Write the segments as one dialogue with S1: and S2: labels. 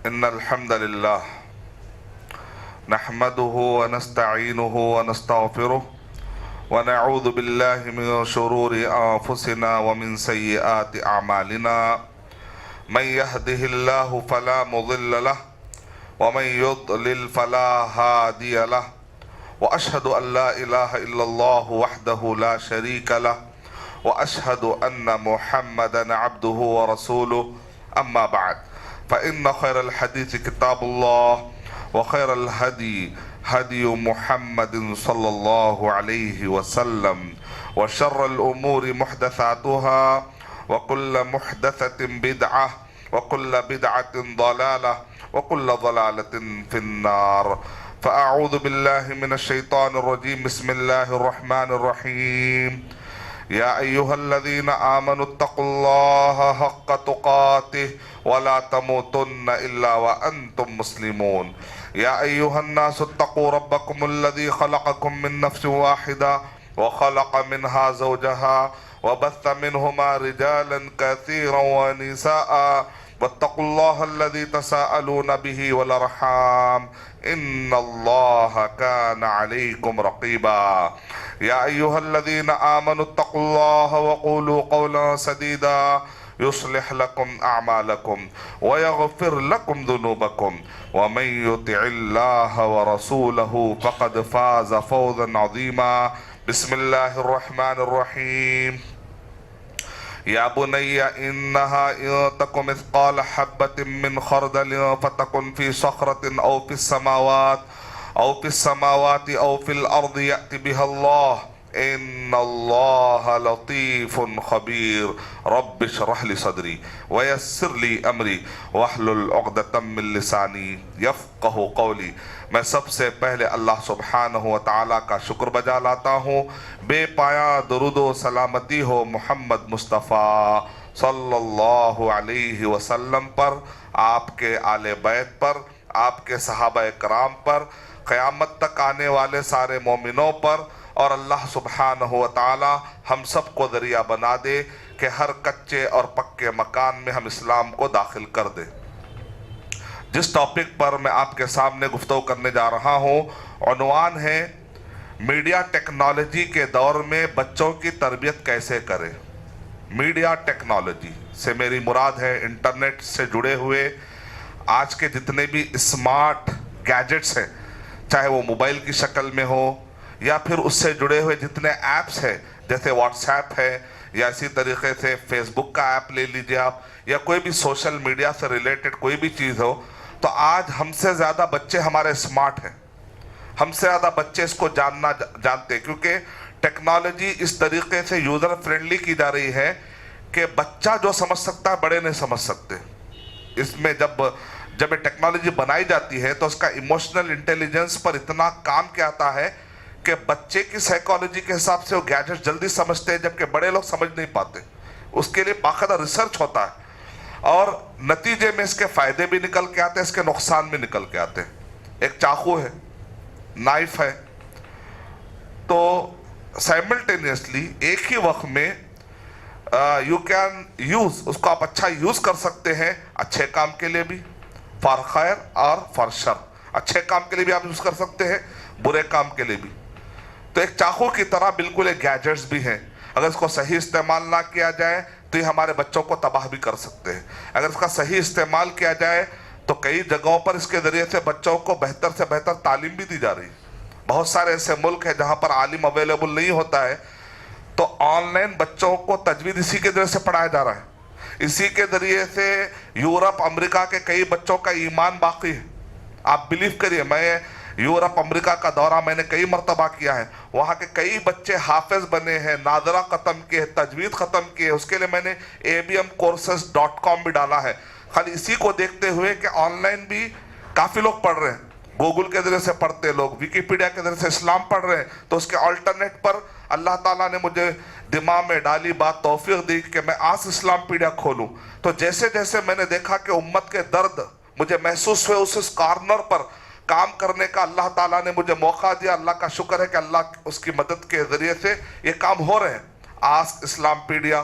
S1: إن الحمد لله نحمده ونستعينه ونستغفره ونعوذ بالله من شرور أنفسنا ومن سيئات أعمالنا من يهده الله فلا مضل له ومن يضلل فلا هادي له وأشهد أن لا إله إلا الله وحده لا شريك له وأشهد أن محمدا عبده ورسوله أما بعد فإن خير الحديث كتاب الله وخير الهدي هدي محمد صلى الله عليه وسلم وشر الأمور محدثاتها وكل محدثة بدعة وكل بدعة ضلالة وكل ضلالة في النار فأعوذ بالله من الشيطان الرجيم بسم الله الرحمن الرحيم يا أيها الذين آمنوا اتقوا الله حق تقاته ولا تموتن إلا وأنتم مسلمون يا أيها الناس اتقوا ربكم الذي خلقكم من نفس واحدة وخلق منها زوجها وبث منهما رجالا كثيرا ونساء واتقوا الله الذي تساءلون به والأرحام إن الله كان عليكم رقيبا يا أيها الذين آمنوا اتقوا الله وقولوا قولا سديدا يصلح لكم أعمالكم ويغفر لكم ذنوبكم ومن يطع الله ورسوله فقد فاز فوزا عظيما بسم الله الرحمن الرحيم يا بني إنها إن تك مثقال حبة من خردل فتكن في صخرة أو في السماوات أو في الأرض يأتي بها الله إن الله لطيف خبير رب اشرح لي صدري ويسر لي أمري واحلل عقدة من لساني يفقه قولي میں سب سے پہلے اللہ سبحانہ و تعالیٰ کا شکر بجا لاتا ہوں، بے پایا درود و سلامتی ہو محمد مصطفیٰ صلی اللہ علیہ وسلم پر، آپ کے آل بیت پر، آپ کے صحابہ کرام پر، قیامت تک آنے والے سارے مومنوں پر، اور اللہ سبحانہ و تعالیٰ ہم سب کو ذریعہ بنا دے کہ ہر کچے اور پکے مکان میں ہم اسلام کو داخل کر دے۔ جس ٹاپک پر میں آپ کے سامنے گفتگو کرنے جا رہا ہوں، عنوان ہے میڈیا ٹیکنالوجی کے دور میں بچوں کی تربیت کیسے کریں۔ میڈیا ٹیکنالوجی سے میری مراد ہے انٹرنیٹ سے جڑے ہوئے آج کے جتنے بھی اسمارٹ گیجٹس ہیں، چاہے وہ موبائل کی شکل میں ہو یا پھر اس سے جڑے ہوئے جتنے ایپس ہیں، جیسے واٹس ایپ ہے یا اسی طریقے سے فیس بک کا ایپ لے لیجئے آپ، یا کوئی بھی سوشل میڈیا سے ریلیٹڈ کوئی بھی چیز ہو، تو آج ہم سے زیادہ بچے ہمارے اسمارٹ ہیں، ہم سے زیادہ بچے اس کو جانتے ہیں، کیونکہ ٹیکنالوجی اس طریقے سے یوزر فرینڈلی کی جا رہی ہے کہ بچہ جو سمجھ سکتا ہے بڑے نہیں سمجھ سکتے۔ اس میں جب یہ ٹیکنالوجی بنائی جاتی ہے تو اس کا ایموشنل انٹیلیجنس پر اتنا کام کیا آتا ہے کہ بچے کی سائیکالوجی کے حساب سے وہ گیجٹ جلدی سمجھتے ہیں، جبکہ بڑے لوگ سمجھ نہیں پاتے۔ اس کے لیے باقاعدہ ریسرچ ہوتا ہے اور نتیجے میں اس کے فائدے بھی نکل کے آتے ہیں، اس کے نقصان بھی نکل کے آتے ہیں۔ ایک چاقو ہے، نائف ہے، تو سائملٹینیسلی ایک ہی وقت میں یو کین یوز، اس کو آپ اچھا یوز کر سکتے ہیں، اچھے کام کے لیے بھی، فار خیر اور فار شر، اچھے کام کے لیے بھی آپ یوز کر سکتے ہیں، برے کام کے لیے بھی۔ تو ایک چاقو کی طرح بالکل ایک گیجٹس بھی ہیں، اگر اس کو صحیح استعمال نہ کیا جائے تو یہ ہمارے بچوں کو تباہ بھی کر سکتے ہیں، اگر اس کا صحیح استعمال کیا جائے تو کئی جگہوں پر اس کے ذریعے سے بچوں کو بہتر سے بہتر تعلیم بھی دی جا رہی ہے۔ بہت سارے ایسے ملک ہیں جہاں پر عالم اویلیبل نہیں ہوتا ہے، تو آن لائن بچوں کو تجوید اسی کے ذریعے سے پڑھایا جا رہا ہے۔ اسی کے ذریعے سے یورپ امریکہ کے کئی بچوں کا ایمان باقی ہے۔ آپ بلیو کریے، میں یورپ امریکہ کا دورہ میں نے کئی مرتبہ کیا ہے، وہاں کے کئی بچے حافظ بنے ہیں، ناظرہ ختم کیے، تجوید ختم کیے۔ اس کے لیے میں نے abmcourses.com بھی ڈالا ہے، خالی اسی کو دیکھتے ہوئے کہ آن لائن بھی کافی لوگ پڑھ رہے ہیں، گوگل کے ذریعے سے پڑھتے لوگ، ویکیپیڈیا کے ذریعے سے اسلام پڑھ رہے ہیں، تو اس کے آلٹرنیٹ پر اللہ تعالیٰ نے مجھے دماغ میں ڈالی بات، توفیق دی کہ میں آج اسلام پیڈیا کھولوں۔ تو جیسے جیسے میں نے دیکھا کہ امت کے درد مجھے محسوس ہوئے، اس کارنر پر کام کرنے کا اللہ تعالیٰ نے مجھے موقع دیا۔ اللہ کا شکر ہے کہ اللہ اس کی مدد کے ذریعے سے یہ کام ہو رہے ہیں۔ آسک اسلام پیڈیا،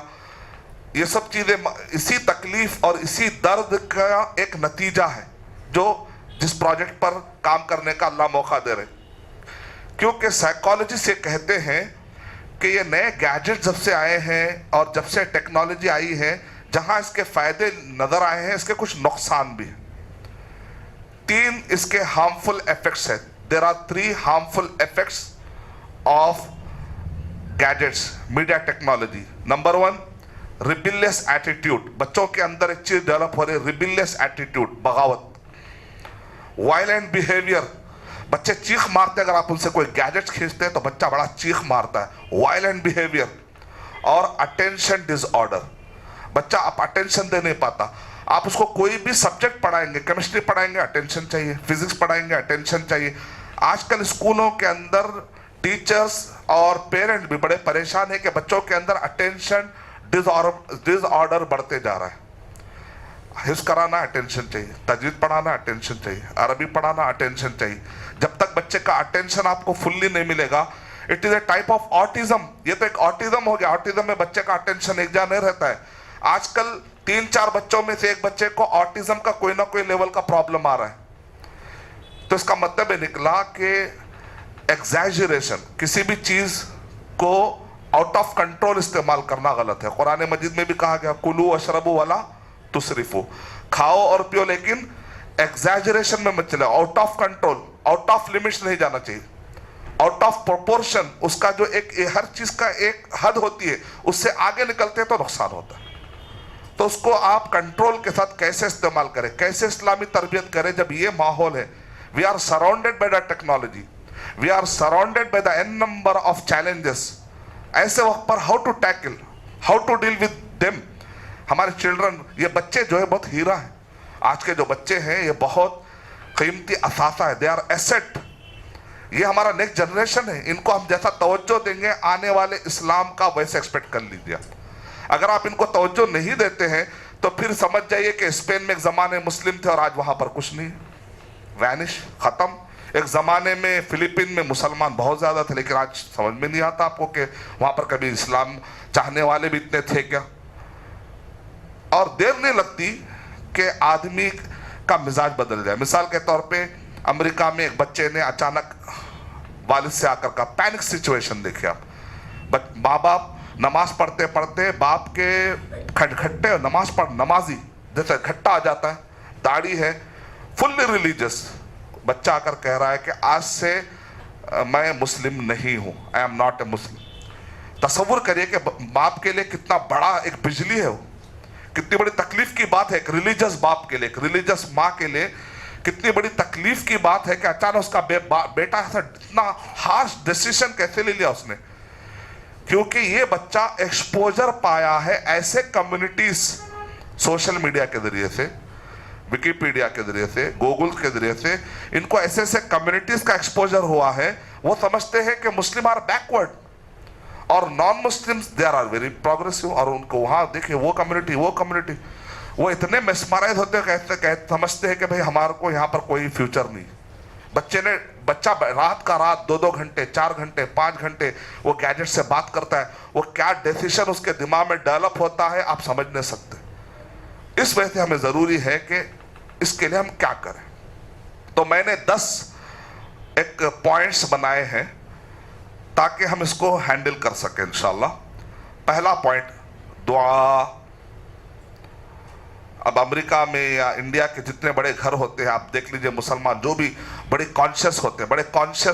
S1: یہ سب چیزیں اسی تکلیف اور اسی درد کا ایک نتیجہ ہے جو جس پروجیکٹ پر کام کرنے کا اللہ موقع دے رہے. کیونکہ سائیکالوجسٹ یہ کہتے ہیں کہ یہ نئے گیجٹ جب سے آئے ہیں اور جب سے ٹیکنالوجی آئی ہے, جہاں اس کے فائدے نظر آئے ہیں اس کے کچھ نقصان بھی ہیں. 3 اس کے ہارمفل ایفیکٹس ہیں. There are 3 harmful effects of gadgets, media technology. Number 1, rebellious attitude. بچوں کے اندر ایک چیز ڈیولپ ہو رہی ہے, ریبیلیس ایٹیٹیوڈ, بغاوت. وائلنٹ بیہیویئر, بچے چیخ مارتے ہیں, اگر آپ ان سے کوئی گیجٹ کھینچتے ہیں تو بچہ بڑا چیخ مارتا ہے. Violent behaviour. اور اٹینشن ڈس آرڈر, بچہ آپ اٹینشن دے نہیں پاتا. آپ اس کو کوئی بھی سبجیکٹ پڑھائیں گے, کیمسٹری پڑھائیں گے اٹینشن چاہیے, فزکس پڑھائیں گے اٹینشن چاہیے. آج کل اسکولوں کے اندر ٹیچرز اور پیرنٹ بھی بڑے پریشان ہیں کہ بچوں کے اندر اٹینشن ڈس آرڈر بڑھتے جا رہا ہے. حفظ کرانا اٹینشن چاہیے, تجوید پڑھانا اٹینشن چاہیے, عربی پڑھانا اٹینشن چاہیے. جب تک بچے کا اٹینشن آپ کو فلی نہیں ملے گا, it is a type of autism. یہ تو ایک آٹزم ہو گیا. آٹزم میں بچے کا اٹینشن ایک جگہ نہیں رہتا ہے. آج کل 3-4 بچوں میں سے ایک بچے کو آٹزم کا کوئی نہ کوئی لیول کا پرابلم آ رہا ہے. تو اس کا مطلب یہ نکلا کہ ایگزیجریشن, کسی بھی چیز کو آؤٹ آف کنٹرول استعمال کرنا غلط ہے. قرآن مجید میں بھی کہا گیا کلو اشربو ولا تسرفو, کھاؤ اور پیو لیکن ایگزیجریشن میں مت چلے. Out of control, out of limits نہیں جانا چاہیے. آؤٹ آف پروپورشن, اس کا جو ایک ہر چیز کا ایک حد ہوتی ہے, اس سے آگے نکلتے تو نقصان ہوتا ہے. تو اس کو آپ کنٹرول کے ساتھ کیسے استعمال کریں, کیسے اسلامی تربیت کریں جب یہ ماحول ہے. We are surrounded by the technology, we are surrounded by the n number of challenges. ایسے وقت پر how to tackle, how to deal with them. ہمارے چلڈرن, یہ بچے جو ہے بہت ہیرا ہیں. آج کے جو بچے ہیں یہ بہت قیمتی اثاثہ ہے. They are asset. یہ ہمارا نیکسٹ جنریشن ہے. ان کو ہم جیسا توجہ دیں گے آنے والے اسلام کا ویسے ایکسپیکٹ کر لیجیے. اگر آپ ان کو توجہ نہیں دیتے ہیں تو پھر سمجھ جائیے کہ اسپین میں ایک زمانے مسلم تھے اور آج وہاں پر کچھ نہیں, وینش, ختم. ایک زمانے میں فلپین میں مسلمان بہت زیادہ تھے, لیکن آج سمجھ میں نہیں آتا آپ کو کہ وہاں پر کبھی اسلام چاہنے والے بھی اتنے تھے کیا. اور دیر نہیں لگتی کہ آدمی کا مزاج بدل جائے. مثال کے طور پہ امریکہ میں ایک بچے نے اچانک والد سے آ کر کہا, پینک سچویشن دیکھیں آپ. ماں باپ نماز پڑھتے پڑھتے باپ کے کھٹے نمازی جیسے گھٹا آ جاتا ہے, داڑھی ہے, فلی ریلیجس. بچہ آ کر کہہ رہا ہے کہ آج سے میں مسلم نہیں ہوں, آئی ایم ناٹ اے مسلم. تصور کریے کہ باپ کے لیے کتنا بڑا ایک بجلی ہے, وہ کتنی بڑی تکلیف کی بات ہے. ایک ریلیجس باپ کے لیے, ایک ریلیجس ماں کے لیے کتنی بڑی تکلیف کی بات ہے کہ اچانک اس کا بیٹا اتنا ہارش ڈیسیشن کیسے لے لیا اس نے. کیونکہ یہ بچہ ایکسپوجر پایا ہے ایسے کمیونٹیز, سوشل میڈیا کے ذریعے سے, وکیپیڈیا کے ذریعے سے, گوگل کے ذریعے سے, ان کو ایسے ایسے کمیونٹیز کا ایکسپوجر ہوا ہے. وہ سمجھتے ہیں کہ مسلم آر بیکورڈ اور non Muslims they are very progressive. اور ان کو وہاں دیکھیں وہ کمیونٹی وہ اتنے میسمرائز ہوتے ہیں, سمجھتے ہیں کہ بھئی ہمارے کو یہاں پر کوئی فیوچر نہیں. بچہ رات کا رات 2 گھنٹے 4 گھنٹے 5 گھنٹے وہ گیجٹ سے بات کرتا ہے. وہ کیا ڈیسیشن اس کے دماغ میں ڈیولپ ہوتا ہے آپ سمجھ نہیں سکتے. اس وجہ سے ہمیں ضروری ہے کہ اس کے لیے ہم کیا کریں. تو میں نے 10 ایک پوائنٹس بنائے ہیں تاکہ ہم اس کو ہینڈل کر سکیں انشاءاللہ. پہلا پوائنٹ, دعا. اب امریکہ میں یا انڈیا کے جتنے بڑے گھر ہوتے ہیں آپ دیکھ لیجئے, مسلمان جو بھی بڑے کانشیس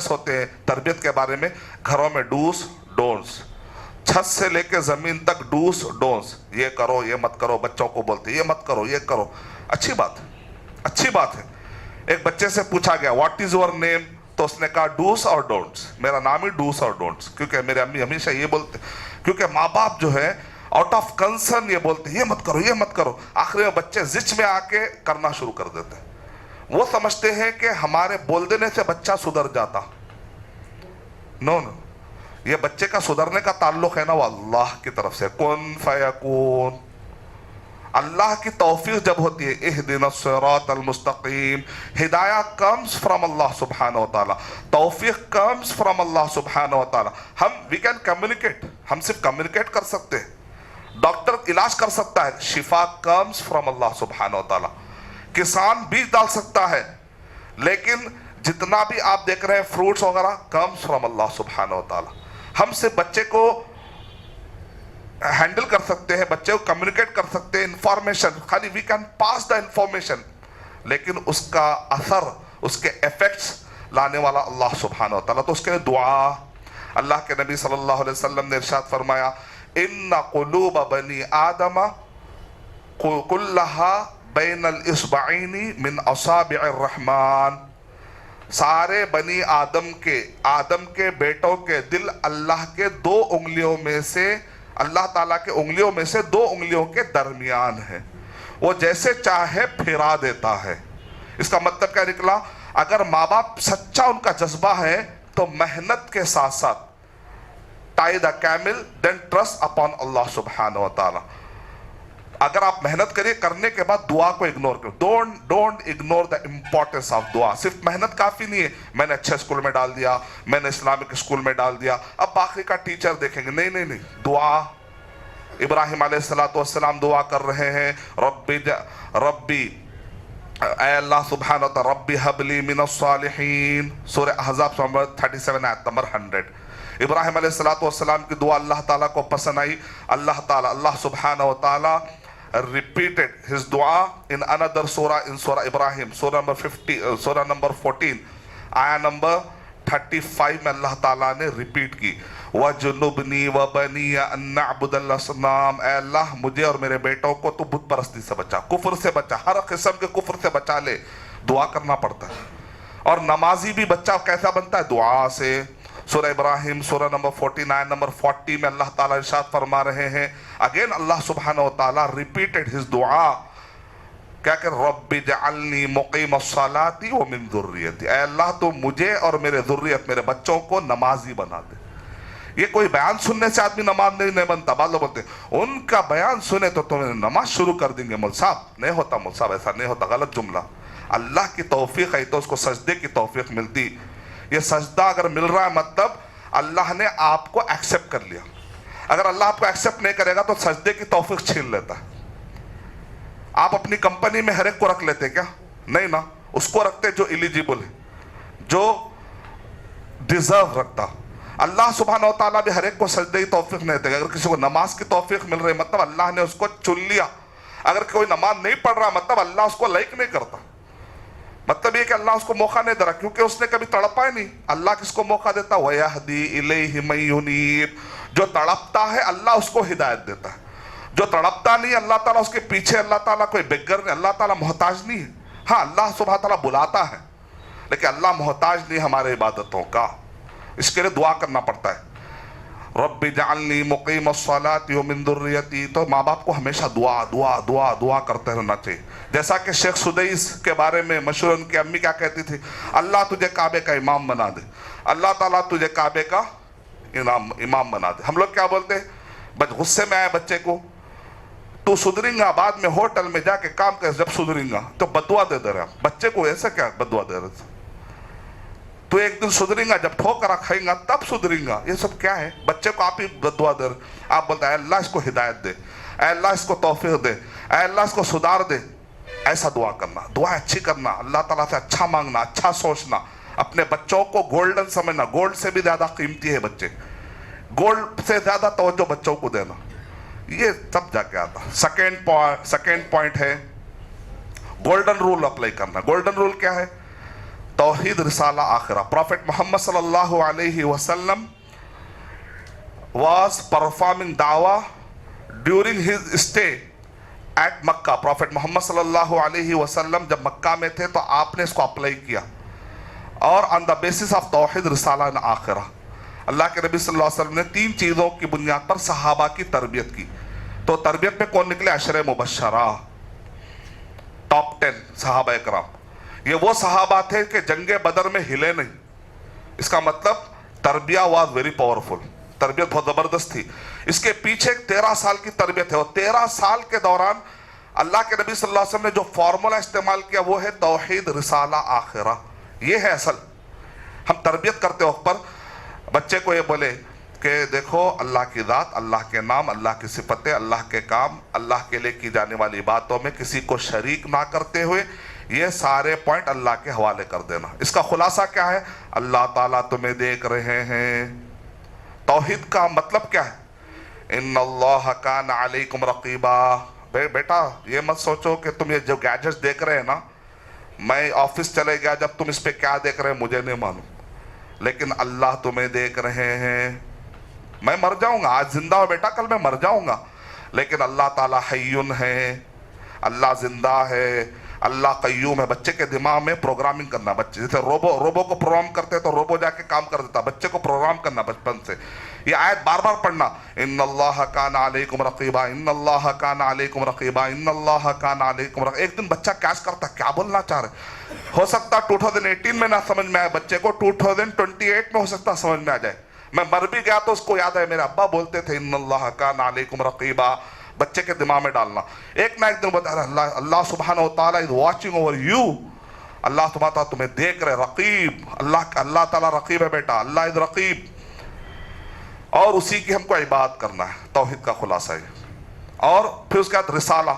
S1: ہوتے ہیں تربیت کے بارے میں. گھروں میں ڈوز ڈونٹس, چھت سے لے کے زمین تک ڈوز ڈونٹس. یہ کرو, یہ مت کرو. بچوں کو بولتے یہ مت کرو, یہ کرو. اچھی بات ہے. ایک بچے سے پوچھا گیا واٹ از یور نیم, تو اس نے کہا ڈوز اور ڈونٹس. میرا نام ہی ڈوز اور ڈونٹس, کیونکہ میرے امی ہمیشہ یہ بولتے, کیونکہ ماں باپ جو ہے آؤٹ آف کنسرن یہ بولتے یہ مت کرو. آخر میں بچے زچ میں آ کے کرنا شروع کر دیتے ہیں. وہ سمجھتے ہیں کہ ہمارے بول دینے سے بچہ سدھر جاتا. نو, یہ بچے کا سدھرنے کا تعلق ہے نا وہ اللہ کی طرف سے, کن فیکون. اللہ کی توفیق جب ہوتی ہے, اہدنا الصراط المستقیم, ہدایہ comes from اللہ سبحانہ و تعالی, توفیق comes from اللہ سبحانہ و تعالی. we can communicate, ہم صرف کمیونیکیٹ کر سکتے ہیں. ڈاکٹر علاج کر سکتا ہے, شفا comes from اللہ سبحانہ و تعالی. کسان بیج ڈال سکتا ہے، لیکن جتنا بھی آپ دیکھ رہے ہیں فروٹس وغیرہ کمز فرام اللہ سبحانہ و تعالی. ہم سے بچے کو ہینڈل کر سکتے ہیں، بچے کو کمیونیکیٹ کر سکتے ہیں انفارمیشن، خالی we can pass the information, لیکن اس کا اثر، اس کے ایفیکٹس لانے والا اللہ سبحانہ و تعالیٰ. تو اس کے لیے دعا. اللہ کے نبی صلی اللہ علیہ وسلم نے ارشاد فرمایا ان قلوب بنی آدم کلھا بین الاصبعین من اصابع الرحمن. سارے بنی آدم کے بیٹوں کے دل اللہ کے 2 انگلیوں میں سے، اللہ تعالیٰ کے انگلیوں میں سے 2 انگلیوں کے درمیان ہے، وہ جیسے چاہے پھرا دیتا ہے. اس کا مطلب کیا نکلا؟ اگر ماں باپ سچا ان کا جذبہ ہے تو محنت کے ساتھ ساتھ tie the camel then trust upon اللہ سبحانہ و تعالی. اگر آپ محنت کریے، کرنے کے بعد دعا کو اگنور کرو. Don't ignore the importance of دعا. صرف محنت کافی نہیں ہے، میں نے اچھے اسکول میں ڈال دیا، میں نے اسلامک اسکول میں ڈال دیا، اب باقی کا ٹیچر دیکھیں گے. نہیں، دعا. ابراہیم علیہ السلام دعا کر رہے ہیں ربی اے اللہ سبحانہ وتعالی ربی حبلی من الصالحین، سورہ احزاب نمبر 37 آیت نمبر 100. ابراہیم علیہ السلام کی دعا اللہ تعالیٰ کو پسند آئی. اللہ سبحانہ وتعالی repeated his dua in another surah, in Surah Ibrahim, Surah number 14, آیہ نمبر 35 میں اللہ تعالیٰ نے ریپیٹ کی وَجُنُبْنِي وَبَنِيَ أَن نَعْبُدَ الْأَصْنَامَ. اے اللہ مجھے اور میرے بیٹوں کو تو بت پرستی سے بچا، کفر سے بچا، ہر قسم کے کفر سے بچا لے. دعا کرنا پڑتا ہے. اور نمازی بھی بچہ کیسا بنتا ہے؟ دعا سے. سورہ ابراہیم سورہ نمبر 49 نمبر 40 میں اللہ تعالیٰ ارشاد فرما رہے ہیں، اگین اللہ سبحانہ وتعالی ریپیٹڈ ہز دعا، کیا کہ رب اجعلنی مقیم الصلاۃ ومن ذریتی. اے اللہ تو مجھے اور میرے ذریت، میرے بچوں کو نمازی بنا دے. یہ کوئی بیان سننے سے آدمی نماز نہیں بنتا. بعض لوگ بولتے ہیں ان کا بیان سنے تو تمہیں نماز شروع کر دیں گے. مول صاحب نہیں ہوتا، مول صاحب ایسا نہیں ہوتا، غلط جملہ. اللہ کی توفیق ہے تو اس کو سجدے کی توفیق ملتی. یہ سجدہ اگر مل رہا ہے مطلب اللہ نے آپ کو ایکسپٹ کر لیا. اگر اللہ آپ کو ایکسپٹ نہیں کرے گا تو سجدے کی توفیق چھین لیتا ہے. آپ اپنی کمپنی میں ہر ایک کو رکھ لیتے کیا؟ نہیں نا، اس کو رکھتے جو ایلیجیبل ہے، جو ڈیزرو رکھتا. اللہ سبحانہ و تعالیٰ بھی ہر ایک کو سجدے کی توفیق نہیں دیتے. اگر کسی کو نماز کی توفیق مل رہی مطلب اللہ نے اس کو چن لیا. اگر کوئی نماز نہیں پڑھ رہا مطلب اللہ اس کو لائک نہیں کرتا. مطلب یہ کہ اللہ اس کو موقع نہیں دے رہا کیونکہ اس نے کبھی تڑپا ہی نہیں. اللہ کس کو موقع دیتا؟ وَيَهْدِي إِلَيْهِ مَن يُنِيبُ. جو تڑپتا ہے اللہ اس کو ہدایت دیتا ہے. جو تڑپتا نہیں اللہ تعالیٰ اس کے پیچھے، اللہ تعالیٰ کوئی بگر نہیں، اللہ تعالیٰ محتاج نہیں ہے. ہاں اللہ سبحانہ تعالیٰ بلاتا ہے لیکن اللہ محتاج نہیں ہمارے عبادتوں کا. اس کے لیے دعا کرنا پڑتا ہے. رب اجعلنی مقیم الصلاۃ ومن ذریتی. تو ماں باپ کو ہمیشہ دعا دعا دعا دعا کرتے رہنا چاہیے. جیسا کہ شیخ سدیس کے بارے میں مشہور، ان کی امی کیا کہتی تھی؟ اللہ تجھے کعبے کا امام بنا دے، اللہ تعالیٰ تجھے کعبے کا امام بنا دے. ہم لوگ کیا بولتے ہیں؟ غصے میں آئے بچے کو، تو سدھریں گا، بعد میں ہوٹل میں جا کے کام کر، جب سدھریں گا تو بدعا دے دے رہے. بچے کو ایسا کیا بدعا دے رہے؟ تو ایک دن سدھریں گا، جب ٹھوکر کھائیں گا تب سدھریں گا. یہ سب کیا ہے؟ بچے کو آپ ہی بدعا دے رہے. آپ بولتے ہیں اے اللہ اس کو ہدایت دے، اے اللہ اس کو توفیق دے، اے اللہ اس کو سدھار دے. ایسا دعا کرنا، دعا اچھی کرنا، اللہ تعالیٰ سے اچھا مانگنا، اچھا سوچنا. اپنے بچوں کو گولڈن سمجھنا. گولڈ سے بھی زیادہ قیمتی ہے بچے. گولڈ سے زیادہ توجہ بچوں کو دینا. یہ سب جا کے آتا. سیکنڈ پوائنٹ ہے گولڈن رول اپلائی کرنا. گولڈن رول کیا ہے؟ توحید رسالہ آخرہ. پروفیٹ محمد صلی اللہ علیہ وسلم was performing da'wah during his stay at Mecca. Prophet Muhammad صلی اللہ علیہ وسلم جب مکہ میں تھے تو آپ نے اس کو اپلائی کیا، اور on the basis of توحید رسالہ آخرہ. اللہ کے نبی صلی اللہ علیہ وسلم نے 3 چیزوں کی بنیاد پر صحابہ کی تربیت کی. تو تربیت میں کون نکلے؟ عشر مبشرہ، ٹاپ 10 صحابہ اکرام. یہ وہ صحابہ تھے کہ جنگ بدر میں ہلے نہیں. اس کا مطلب تربیہ واز ویری پاورفل. تربیت بہت زبردست تھی. اس کے پیچھے 13 سال کی تربیت ہے، اور 13 سال کے دوران اللہ کے نبی صلی اللہ علیہ وسلم نے جو فارمولا استعمال کیا وہ ہے توحید رسالہ آخرہ. یہ ہے اصل. ہم تربیت کرتے وقت پر بچے کو یہ بولے کہ دیکھو اللہ کی ذات، اللہ کے نام، اللہ کی صفتیں، اللہ کے کام، اللہ کے لیے کی جانے والی باتوں میں کسی کو شریک نہ کرتے ہوئے یہ سارے پوائنٹ اللہ کے حوالے کر دینا۔ اس کا خلاصہ کیا ہے؟ اللہ تعالیٰ تمہیں دیکھ رہے ہیں۔ توحید کا مطلب کیا ہے؟ ان اللہ کان علیکم رقیبا۔ بیٹا یہ مت سوچو کہ تم یہ جو گیجٹس دیکھ رہے ہیں نا، میں آفس چلے گیا جب تم اس پہ کیا دیکھ رہے ہیں مجھے نہیں معلوم، لیکن اللہ تمہیں دیکھ رہے ہیں۔ میں مر جاؤں گا، آج زندہ ہو بیٹا، کل میں مر جاؤں گا، لیکن اللہ تعالیٰ حیون ہے، اللہ زندہ ہے، اللہ قیوم ہے۔ بچے کے دماغ میں پروگرامنگ کرنا، بچے جیسے روبو کو پروگرام کرتے تو روبو جا کے کام کر دیتا، بچے کو پروگرام کرنا بچپن سے۔ یہ آیت بار بار پڑھنا، ان اللہ کان علیکم رقیبا، ان اللہ کان علیکم رقیبا، ان اللہ کان علیکم رقیبا۔ ایک دن بچہ کیچ کرتا کیا بولنا چاہ رہے، ہو سکتا 2018 میں نہ سمجھ میں آئے بچے کو، 2028 میں ہو سکتا سمجھ میں آ جائے۔ میں مر بھی گیا تو اس کو یاد ہے میرے ابا بولتے تھے ان اللہ کان علیکم رقیبا۔ بچے کے دماغ میں ڈالنا، ایک نہ ایک دن بتا رہا اللہ سبحانہ و تعالیٰ is watching over you، اللہ سبحانہ تعالیٰ تمہیں دیکھ رہے، رقیب، اللہ تعالیٰ رقیب ہے بیٹا، اللہ از رقیب، اور اسی کی ہم کو عبادت کرنا ہے۔ توحید کا خلاصہ ہے۔ اور پھر اس کے بعد رسالہ،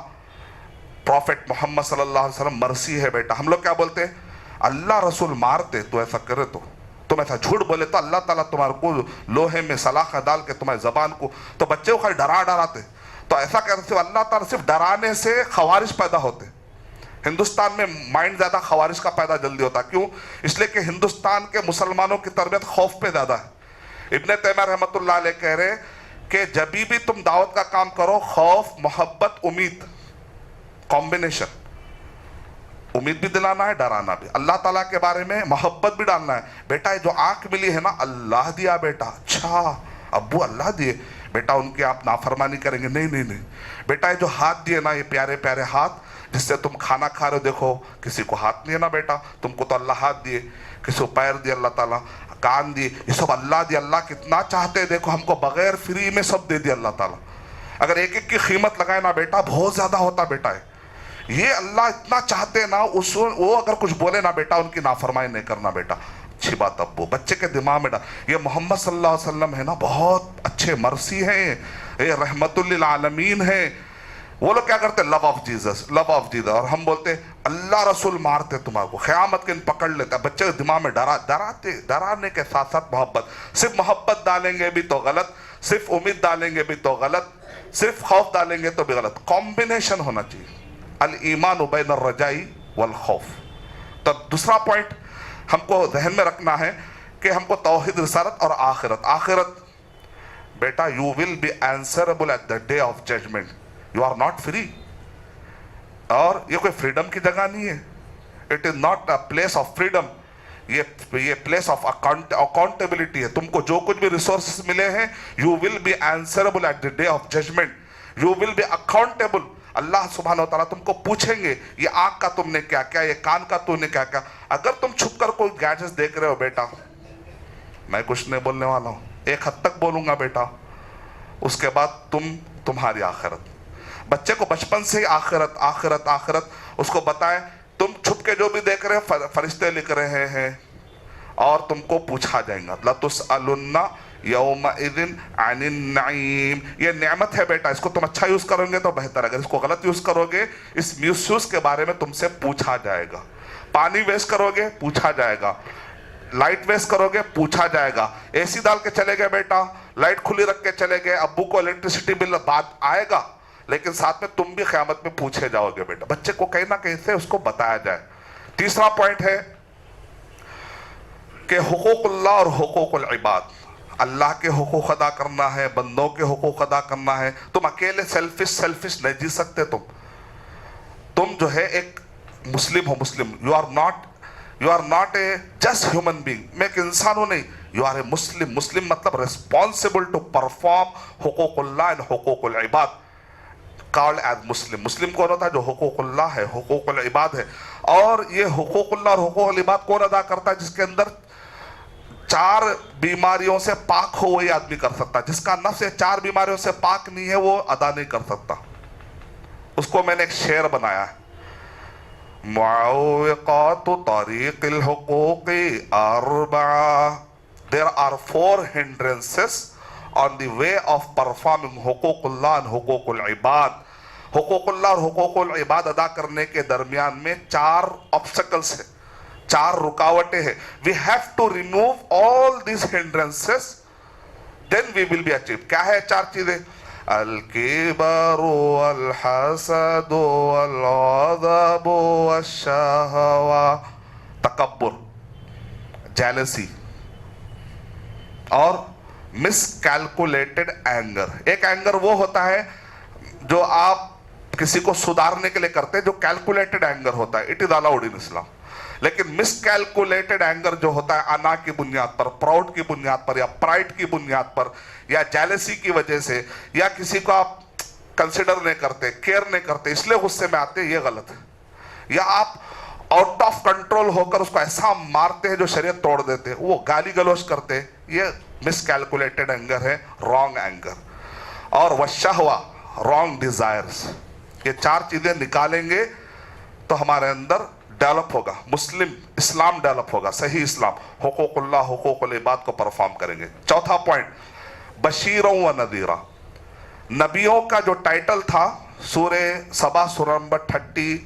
S1: پروفٹ محمد صلی اللہ علیہ وسلم مرسی ہے بیٹا۔ ہم لوگ کیا بولتے ہیں؟ اللہ رسول مارتے تو ایسا کرے تو تم ایسا جھوٹ بولے تو اللہ تعالیٰ تمہارے کو لوہے میں سلاخہ ڈال کے تمہاری زبان کو، تو بچے کو خالی ڈراتے، تو ایسا کہتے ہیں اللہ تعالیٰ صرف ڈرانے سے خوارج پیدا ہوتے۔ ہندوستان میں مائنڈ زیادہ خوارج کا پیدا جلدی ہوتا، کیوں؟ اس لیے کہ ہندوستان کے مسلمانوں کی تربیت خوف پہ زیادہ ہے۔ ابن تیمیہ رحمۃ اللہ علیہ کہہ رہے کہ جب بھی تم دعوت کا کام کرو، خوف، محبت، امید، کمبینیشن، امید بھی دلانا ہے، ڈرانا بھی، اللہ تعالیٰ کے بارے میں محبت بھی ڈالنا ہے۔ بیٹا جو آنکھ ملی ہے نا اللہ دیا بیٹا، اچھا ابو اللہ دیے بیٹا، ان کی آپ نافرمانی کریں گے؟ نہیں۔ بیٹا یہ جو ہاتھ دیے نا، یہ پیارے پیارے ہاتھ جس سے تم کھانا کھا رہے ہو، دیکھو کسی کو ہاتھ نہیں ہے نا بیٹا، تم کو تو اللہ ہاتھ دیے، کسی کو پیر دیے اللہ تعالیٰ، کان دیے، یہ سب اللہ دیے۔ اللہ کتنا چاہتے، دیکھو ہم کو بغیر فری میں سب دے دیا اللہ تعالیٰ۔ اگر ایک ایک کی قیمت لگائے نا بیٹا بہت زیادہ ہوتا بیٹا ہے۔ یہ اللہ اتنا چاہتے نا، وہ اگر کچھ بولے نا بیٹا ان کی نافرمانی نہیں کرنا بیٹا۔ اچھی بات ابو، بچے کے دماغ میں یہ محمد صلی اللہ علیہ وسلم ہے نا، بہت اچھے مرسی ہیں، یہ رحمت للعالمین ہیں۔ وہ لوگ کیا کرتے؟ Love of Jesus, love of Jesus, اور ہم بولتے اللہ رسول مارتے تمہارے کو، قیامت کے دن پکڑ لیتا۔ بچے کے دماغ میں ڈرانے کے ساتھ ساتھ محبت، صرف محبت ڈالیں گے بھی تو غلط، صرف امید ڈالیں گے بھی تو غلط، صرف خوف ڈالیں گے تو بھی غلط، کمبینیشن ہونا چاہیے، الایمان بین الرجائی والخوف۔ تب دوسرا پوائنٹ ہم کو ذہن میں رکھنا ہے کہ ہم کو توحید، رسالت اور آخرت بیٹا you will be answerable at the day of judgment. You are not free. اور یہ کوئی فریڈم کی جگہ نہیں ہے، it is not a place of freedom، یہ place of accountability ہے۔ تم کو جو کچھ بھی ریسورسز ملے ہیں you will be answerable at the day of judgment. You will be accountable. اللہ سبحانہ و تعالیٰ تم کو پوچھیں گے یہ آنکھ کا تم نے کیا کیا، یہ کان کا تم نے کیا کیا۔ اگر تم چھپ کر کوئی گیجٹس دیکھ رہے ہو بیٹا، میں کچھ نہیں بولنے والا ہوں، ایک حد تک بولوں گا بیٹا، اس کے بعد تمہاری آخرت۔ بچے کو بچپن سے ہی آخرت اس کو بتائیں، تم چھپ کے جو بھی دیکھ رہے ہیں فرشتے لکھ رہے ہیں اور تم کو پوچھا جائیں گا، لَتُسْأَلُنَّ يَوْمَئِذٍ عَنِ النَّعِيمِ۔ یہ نعمت ہے بیٹا، اس کو تم اچھا یوز کرو گے تو بہتر ہے، اگر اس کو غلط یوز کرو گے اس مس یوز کے بارے میں تم سے پوچھا جائے گا۔ پانی ویسٹ کرو گے پوچھا جائے گا، لائٹ ویسٹ کرو گے پوچھا جائے گا، اے سی ڈال کے چلے گئے بیٹا، لائٹ کھلی رکھ کے چلے گئے، ابو کو الیکٹریسٹی بل بات آئے گا، لیکن ساتھ میں تم بھی قیامت میں پوچھے جاؤ گے بیٹا۔ بچے کو کہیں نہ کہیں سے اس کو بتایا جائے۔ تیسرا پوائنٹ ہے کہ حقوق اللہ اور حقوق العباد، اللہ کے حقوق ادا کرنا ہے، بندوں کے حقوق ادا کرنا ہے۔ تم اکیلے سیلفش نہیں جی سکتے، تم جو ہے ایک مسلم ہو، Muslim, you are not a just human being, میں ایک انسان ہوں نہیں، یو آر اے مسلم۔ مسلم مطلب ریسپانسبل ٹو پرفارم حقوق اللہ اینڈ حقوق العباد، کالڈ ایز مسلم۔ مسلم کون ہوتا ہے؟ جو حقوق اللہ ہے، حقوق العباد ہے۔ اور یہ حقوق اللہ اور حقوق العباد کون ادا کرتا ہے؟ جس کے اندر 4 بیماریوں سے پاک ہو وہی آدمی کر سکتا ہے، جس کا نفس 4 بیماریوں سے پاک نہیں ہے وہ ادا نہیں کر سکتا۔ اس کو میں نے ایک شعر بنایا ہے، معوقات طریق الحقوق 4، there are 4 hindrances on the way of performing حقوق and حقوق العباد. حقوق اللہ اور حقوق العباد ادا کرنے کے درمیان میں 4 obstacles ہیں, 4 رکاوٹیں ہیں. We have to remove all these hindrances, then we will be achieved. کیا ہے 4 چیزیں؟ الکبر والحسد والغضب والشہوہ, تکبر, jealousy اور مس کیلکولیٹڈ اینگر. ایک اینگر وہ ہوتا ہے جو آپ کسی کو سدھارنے کے لیے کرتے ہیں, جو کیلکولیٹڈ اینگر ہوتا ہے, اٹ از الاؤڈ ان اسلام. لیکن مس کیلکولیٹڈ اینگر جو ہوتا ہے انا کی بنیاد پر, پراؤڈ کی بنیاد پر, یا پرائڈ کی بنیاد پر, یا جیلسی کی وجہ سے, یا کسی کو آپ کنسیڈر نہیں کرتے, کیئر نہیں کرتے, اس لیے غصے میں آتے, یہ غلط ہے. یا آپ آؤٹ آف کنٹرول ہو کر اس کو ایسا مارتے ہیں جو شریعت توڑ دیتے ہیں, وہ گالی گلوچ کرتے, یہ مس کیلکولیٹڈ اینگر ہے, رانگ اینگر. اور والشہوہ, رانگ ڈیزائرز. یہ 4 چیزیں نکالیں گے تو ہمارے اندر ڈیولپ ہوگا, مسلم اسلام ڈیولپ ہوگا, صحیح اسلام, حقوق اللہ حقوق العباد کو پرفارم کریں گے. چوتھا پوائنٹ, بشیروں و نذیرہ. نبیوں کا جو ٹائٹل تھا سورہ سبا سورہ نمبر 30,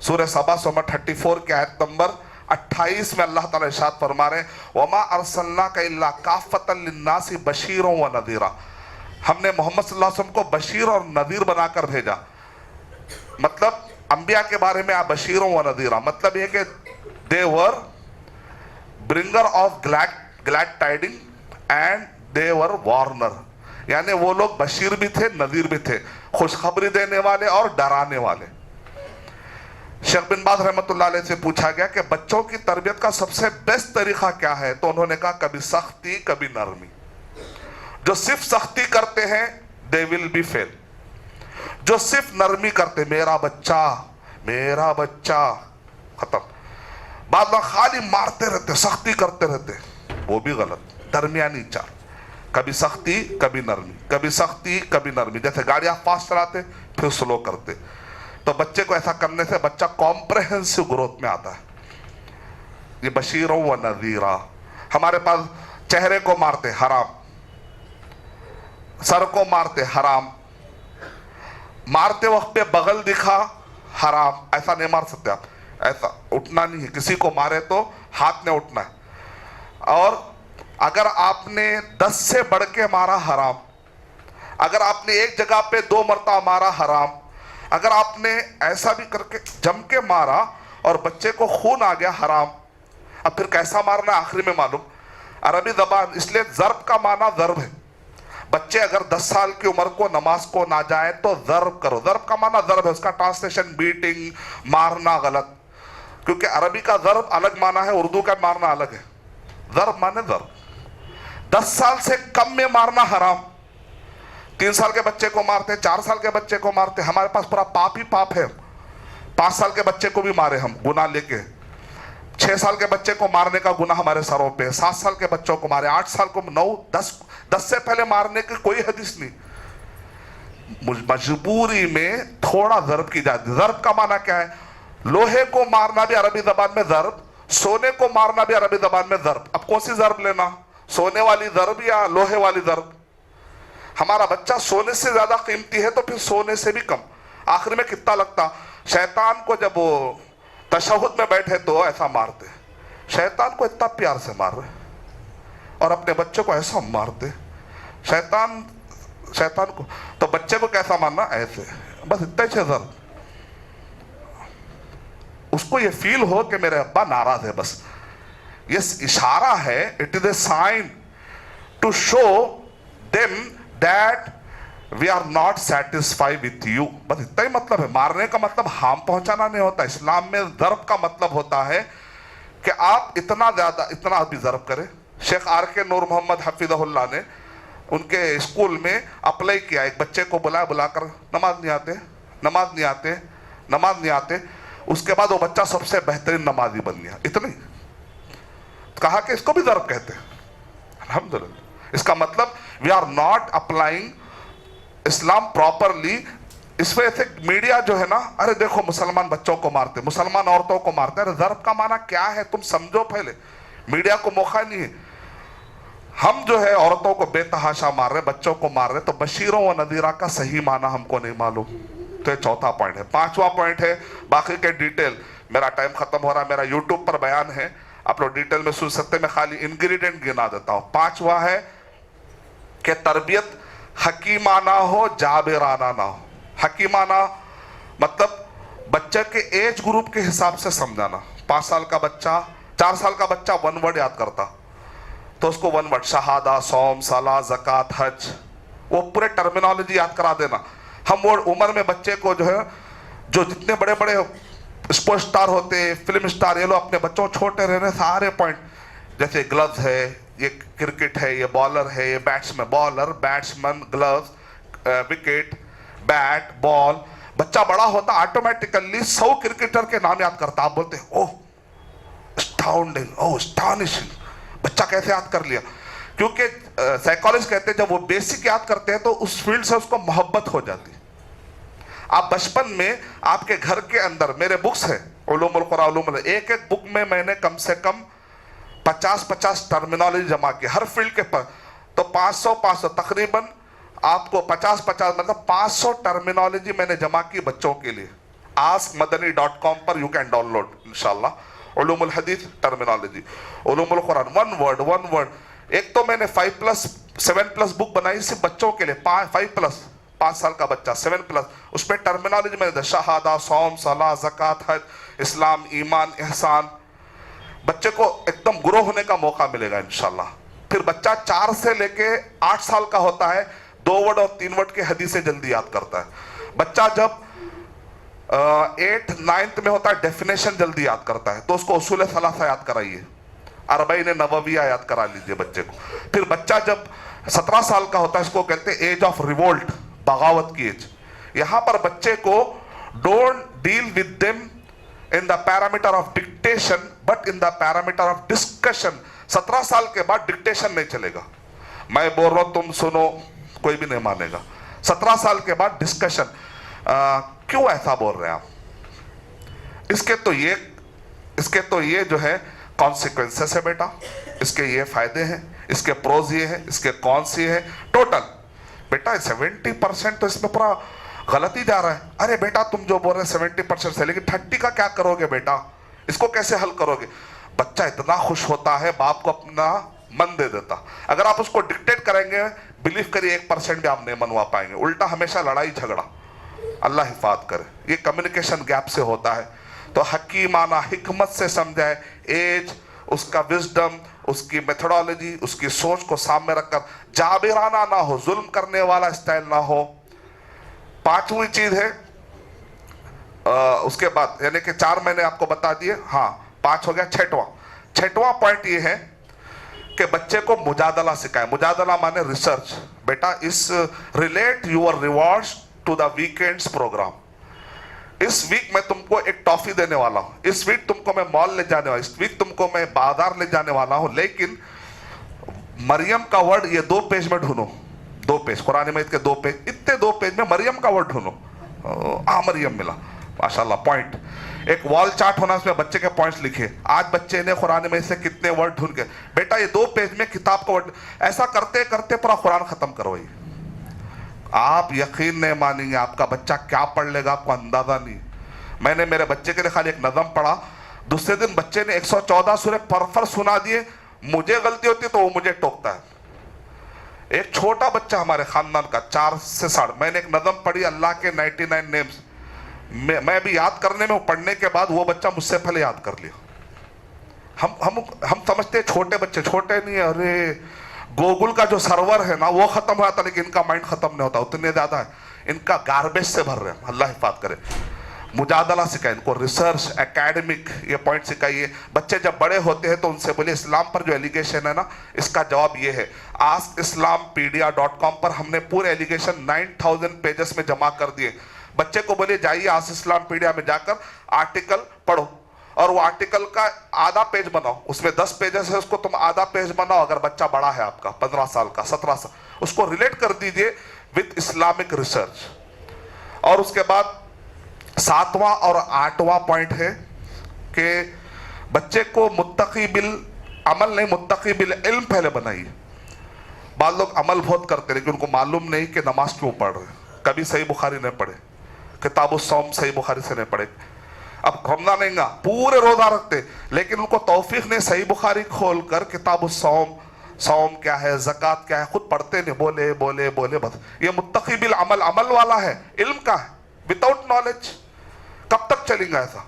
S1: سورہ سبا سورہ 34 کے آیت نمبر 28 میں اللہ تعالیٰ ارشاد فرما رہے ہیں وَمَا أَرْسَلْنَاكَ إِلَّا كَافَّةً لِلنَّاسِ بَشِيرًا وَنَذِيرًا. ہم نے محمد صلی اللہ علیہ وسلم کو بشیر اور نذیر بنا کر بھیجا. مطلب انبیاء کے بارے میں آپ بشیروں و نذیرہ, مطلب یہ کہ they were bringer of glad tidings and they were warner. یعنی وہ لوگ بشیر بھی تھے, نذیر بھی تھے, خوشخبری دینے والے اور ڈرانے والے. شیخ بن باز رحمۃ اللہ علیہ سے پوچھا گیا کہ بچوں کی تربیت کا سب سے بیسٹ طریقہ کیا ہے, تو انہوں نے کہا کبھی سختی کبھی نرمی. جو صرف سختی کرتے ہیں they will be fail. جو صرف نرمی کرتے, میرا بچہ, ختم. بعض لوگ خالی مارتے رہتے, سختی کرتے رہتے, وہ بھی غلط. درمیانی 4, کبھی سختی کبھی نرمی, کبھی سختی کبھی نرمی. جیسے گاڑی آپ فاسٹ چلاتے پھر سلو کرتے, تو بچے کو ایسا کرنے سے بچہ کمپریہنسو گروتھ میں آتا ہے. یہ بشیروں و نذیرہ. ہمارے پاس چہرے کو مارتے حرام, سر کو مارتے حرام, مارتے وقت پہ بغل دکھا حرام. ایسا نہیں مار سکتے آپ, ایسا اٹھنا نہیں ہے, کسی کو مارے تو ہاتھ نے اٹھنا ہے. اور اگر آپ نے 10 سے بڑھ کے مارا حرام, اگر آپ نے ایک جگہ پہ 2 مرتبہ مارا حرام, اگر آپ نے ایسا بھی کر کے جم کے مارا اور بچے کو خون آ گیا حرام. اب پھر کیسا مارنا ہے آخری میں معلوم. عربی زبان, اس لیے ضرب کا معنی ضرب ہے. بچے اگر 10 سال کی عمر کو نماز کو نہ جائیں تو ضرب کرو. ضرب کا معنی ضرب ہے, اس کا ٹرانسلیشن بیٹنگ, مارنا غلط, کیونکہ عربی کا ضرب الگ معنی ہے, اردو کا مارنا الگ ہے. ضرب معنی ضرب. 10 سال سے کم میں مارنا حرام. 3 سال کے بچے کو مارتے, 4 سال کے بچے کو مارتے. ہمارے پاس پورا پاپ ہی پاپ ہے. 5 سال کے بچے کو بھی مارے ہم گناہ لے کے. 6 سال کے بچے کو مارنے کا گناہ ہمارے سروں پہ. 7 سال کے بچوں کو مارے, 8 سال کو, 9, 10 سے پہلے مارنے کی کوئی حدیث نہیں. مجبوری میں تھوڑا ضرب کی جاتی. ضرب کا معنی کیا ہے؟ لوہے کو مارنا بھی عربی زبان میں ضرب, سونے کو مارنا بھی عربی زبان میں ضرب. اب کون سی ضرب لینا, سونے والی ضرب یا لوہے والی ضرب؟ ہمارا بچہ سونے سے زیادہ قیمتی ہے تو پھر سونے سے بھی کم. آخر میں کتنا لگتا. شیطان کو جب وہ تشہد میں بیٹھے تو ایسا مارتے, شیطان کو اتنا پیار سے مار رہے, اور اپنے بچے کو ایسا مارتے. شیطان کو تو بچے کو کیسا مارنا, ایسے, بس اتنے سے ضرب. اس کو یہ فیل ہو کہ میرے ابا ناراض ہے, بس یہ اشارہ ہے. It is a sign to show them that we are not satisfied with you. بس اتنا ہی مطلب ہے. مارنے کا مطلب ہارم پہنچانا نہیں ہوتا. اسلام میں ضرب کا مطلب ہوتا ہے کہ آپ اتنا زیادہ, اتنا بھی ضرب کریں. شیخ آر کے نور محمد حفظہ اللہ نے ان کے اسکول میں اپلائی کیا. ایک بچے کو بلا کر نماز نہیں آتے. اس کے بعد وہ بچہ سب سے بہترین نمازی بن گیا. اتنا ہی کہا کہ اس کو بھی ضرب کہتے ہیں. الحمدللہ. اس کا مطلب we are not applying Islam properly. اس وجہ سے میڈیا جو ہے نا, ارے دیکھو مسلمان بچوں کو مارتے, مسلمان عورتوں کو مارتے. ارے ضرب کا معنی کیا ہے تم سمجھو پہلے. میڈیا کو موقع نہیں ہے. ہم جو ہے عورتوں کو بے تحاشا مار رہے, بچوں کو مار رہے, تو بشیروں و نذیرہ کا صحیح معنی ہم کو نہیں معلوم. تو یہ چوتھا پوائنٹ ہے. پانچواں پوائنٹ ہے, باقی کے ڈیٹیل, میرا ٹائم ختم ہو رہا ہے, میرا یوٹیوب پر بیان ہے, آپ لوگ ڈیٹیل میں سن سکتے, میں خالی انگریڈینٹ گنا دیتا ہوں. پانچواں ہے کہ تربیت حکیمانہ ہو, جابرانہ نہ ہو. حکیمانہ مطلب بچے کے ایج گروپ کے حساب سے سمجھانا. 5 سال کا بچہ, 4 سال کا بچہ 1 ورڈ یاد کرتا, تو اس کو 1 ورڈ شہادہ, صوم, صلاح, زکوٰۃ, حج, وہ پورے ٹرمینالوجی یاد کرا دینا. ہم وہ عمر میں بچے کو جو ہے, جو جتنے بڑے بڑے اسپورٹ سٹار ہوتے, فلم سٹار, یہ لوگ اپنے بچوں چھوٹے رہنے سارے پوائنٹ, جیسے گلوز ہے, یہ کرکٹ ہے, یہ بالر ہے, یہ batsman, bowler, batsman, gloves, wicket, bat, ball. بچہ بڑا ہوتا آٹومیٹیکلی 100 کرکٹر کے نام یاد کرتا. آپ بولتے اوہ اسٹاؤنڈنگ, اوہ اسٹانشنگ, بچہ کیسے یاد کر لیا؟ کیونکہ سائیکالوجسٹ کہتے ہیں جب وہ بیسک یاد کرتے ہیں تو اس فیلڈ سے اس کو محبت ہو جاتی. آپ بچپن میں آپ کے گھر کے اندر, میرے بکس ہیں علوم القرآن, ایک ایک بک میں میں نے کم سے کم 50 ٹرمینالوجی جمع کی ہر فیلڈ کے پر, تو 500 تقریباً آپ کو 50 مطلب 500 ٹرمینالوجی میں نے جمع کی بچوں کے لیے. askmadani.com پر یو کین ڈاؤن لوڈ انشاءاللہ. علوم الحدیث ٹرمینالوجی, علوم القرآن 1 ورڈ. ایک تو میں نے 5+, 7+ بک بنائی صرف بچوں کے لیے. 5+, 5 سال کا بچہ 7+, اس میں ٹرمینالوجی میں نے شہادہ, صوم, صلاح, زکوٰۃ, حج, اسلام, ایمان, احسان. بچے کو ایک دم گرو ہونے کا موقع ملے گا انشاءاللہ. پھر بچہ 4 سے لے کے 8 سال کا ہوتا ہے, 2 ورڈ اور 3 ورڈ کی حدیثیں جلدی یاد کرتا ہے. بچہ جب 8th 9th میں ہوتا ہے ڈیفینیشن جلدی یاد کرتا ہے, تو اس کو اصول ثلاثہ یاد کرائیے, 40 نوویہ یاد کرا لیجئے بچے کو. پھر بچہ جب 17 سال کا ہوتا ہے, اس کو کہتے ہیں ایج آف ریولٹ, بغاوت کی ایج. یہاں پر بچے کو don't deal with them in the parameter of dictation but in the parameter of discussion. 17 سال کے بعد ڈکٹیشن نہیں چلے گا, میں بول رہا ہوں تم سنو, کوئی بھی نہیں مانے گا. 17 سال کے بعد ڈسکشن. کیوں ایسا بول رہے ہیں آپ؟ اس کے تو یہ جو ہے کانسیکوینسز ہے بیٹا, اس کے یہ فائدے ہیں, اس کے پروز یہ ہیں, اس کے کونس یہ ہیں. ٹوٹل بیٹا 70% تو اس میں پورا غلط ہی جا رہا ہے. ارے بیٹا تم جو بول رہے ہیں 70% سے, لیکن 30 کا کیا کرو گے بیٹا, اس کو کیسے حل کرو گے؟ بچہ اتنا خوش ہوتا ہے, باپ کو اپنا من دے دیتا. اگر آپ اس کو ڈکٹیٹ کریں گے, بلیو کریے 1% بھی آپ نہیں منوا پائیں گے, الٹا ہمیشہ لڑائی جھگڑا. اللہ حفاظت کرے. یہ کمیونیکیشن گیپ سے ہوتا ہے. تو حکیمانہ, حکمت سے سمجھائے, ایج, اس کا وزڈم, اس کی میتھڈالوجی, اس کی سوچ کو سامنے رکھ کر. جابرانہ نہ ہو, ظلم کرنے والا اسٹائل نہ ہو. 5ویں چیز ہے, اس کے بعد یعنی کہ 4 میں نے آپ کو بتا دیے, ہاں 5 ہو گیا. 6واں پوائنٹ یہ ہے کہ بچے کو مجادلہ سکھائیں. مجادلہ مانے ریسرچ. بیٹا اس relate your rewards to the weekends programme. اس ویک میں تم کو ایک ٹافی دینے والا ہوں, اس ویک تم کو میں مال لے جانے والا, اس ویک تم کو میں بازار لے جانے والا ہوں, لیکن مریم کا ورڈ یہ 2 پیج میں ڈھونڈو. 2 پیج, قرآن مجید کے 2 پیج, اتنے 2 پیج میں مریم کا ورڈ ڈھونڈو. مریم ملا, ماشاءاللہ. پوائنٹ, ایک وال چارٹ ہونا, اس میں بچے کے پوائنٹس لکھے. آج بچے نے قرآن مجید سے کتنے ورڈ ڈھونڈ کے, بیٹا یہ 2 پیج میں کتاب کا ورڈ. ایسا کرتے کرتے پورا قرآن ختم کروائیے. آپ یقین نہیں مانیں گے آپ کا بچہ کیا پڑھ لے گا, آپ کو اندازہ نہیں. میں نے میرے بچے کے لیے خالی ایک نظم پڑھا, دوسرے دن بچے نے 114 سورہ پر سنا دیے. مجھے غلطی ہوتی تو وہ مجھے ٹوکتا ہے. ایک چھوٹا بچہ ہمارے خاندان کا 4 سے 7, میں نے ایک نظم پڑھی, اللہ کے 99 نیمز. میں بھی یاد کرنے میں, پڑھنے کے بعد وہ بچہ مجھ سے پہلے یاد کر لیا. ہم سمجھتے ہیں چھوٹے بچے, چھوٹے نہیں. ارے گوگل کا جو سرور ہے نا وہ ختم ہوا تھا, لیکن ان کا مائنڈ ختم نہیں ہوتا, اتنے زیادہ ہے. ان کا گاربیج سے بھر رہے ہیں. اللہ حفاظت کرے. مجادلہ سکھائیں ان کو, ریسرچ, اکیڈمک, یہ پوائنٹ سکھائیے. بچے جب بڑے ہوتے ہیں تو ان سے بولے اسلام پر جو ایلیگیشن ہے نا, اس کا جواب یہ ہے. askislampedia.com پر ہم نے پورے ایلیگیشن 9000 پیجز میں جمع کر دیے. بچے کو بولے جائیے آس اسلام پیڈیا میں جا کر آرٹیکل پڑھو, اور وہ آرٹیکل کا آدھا پیج بناؤ. اس میں 10 پیجز ہے, اس کو تم آدھا پیج بناؤ. اگر بچہ بڑا ہے آپ کا 15 سال کا, 17 سال, اس کو ریلیٹ کر دیجئے وتھ اسلامک ریسرچ. اور اس کے بعد 7واں اور 8واں پوائنٹ ہے کہ بچے کو متقی بالعمل نہیں, متقی بالعلم پہلے بنائیے. بعض لوگ عمل بہت کرتے لیکن ان کو معلوم نہیں کہ نماز کیوں پڑھ رہے ہیں. کبھی صحیح بخاری نہیں پڑھے, کتاب الصوم صحیح بخاری سے نہیں پڑھے. اب رمضان نہیں گا پورے روزہ رکھتے لیکن ان کو توفیق نہیں صحیح بخاری کھول کر کتاب الصوم, صوم کیا ہے, زکوٰۃ کیا ہے, خود پڑھتے نہیں, بولے بولے بولے بس. یہ متقی بالعمل, عمل والا ہے, علم کا ہے, وداؤٹ نالج کب تک چلیں گا ایسا؟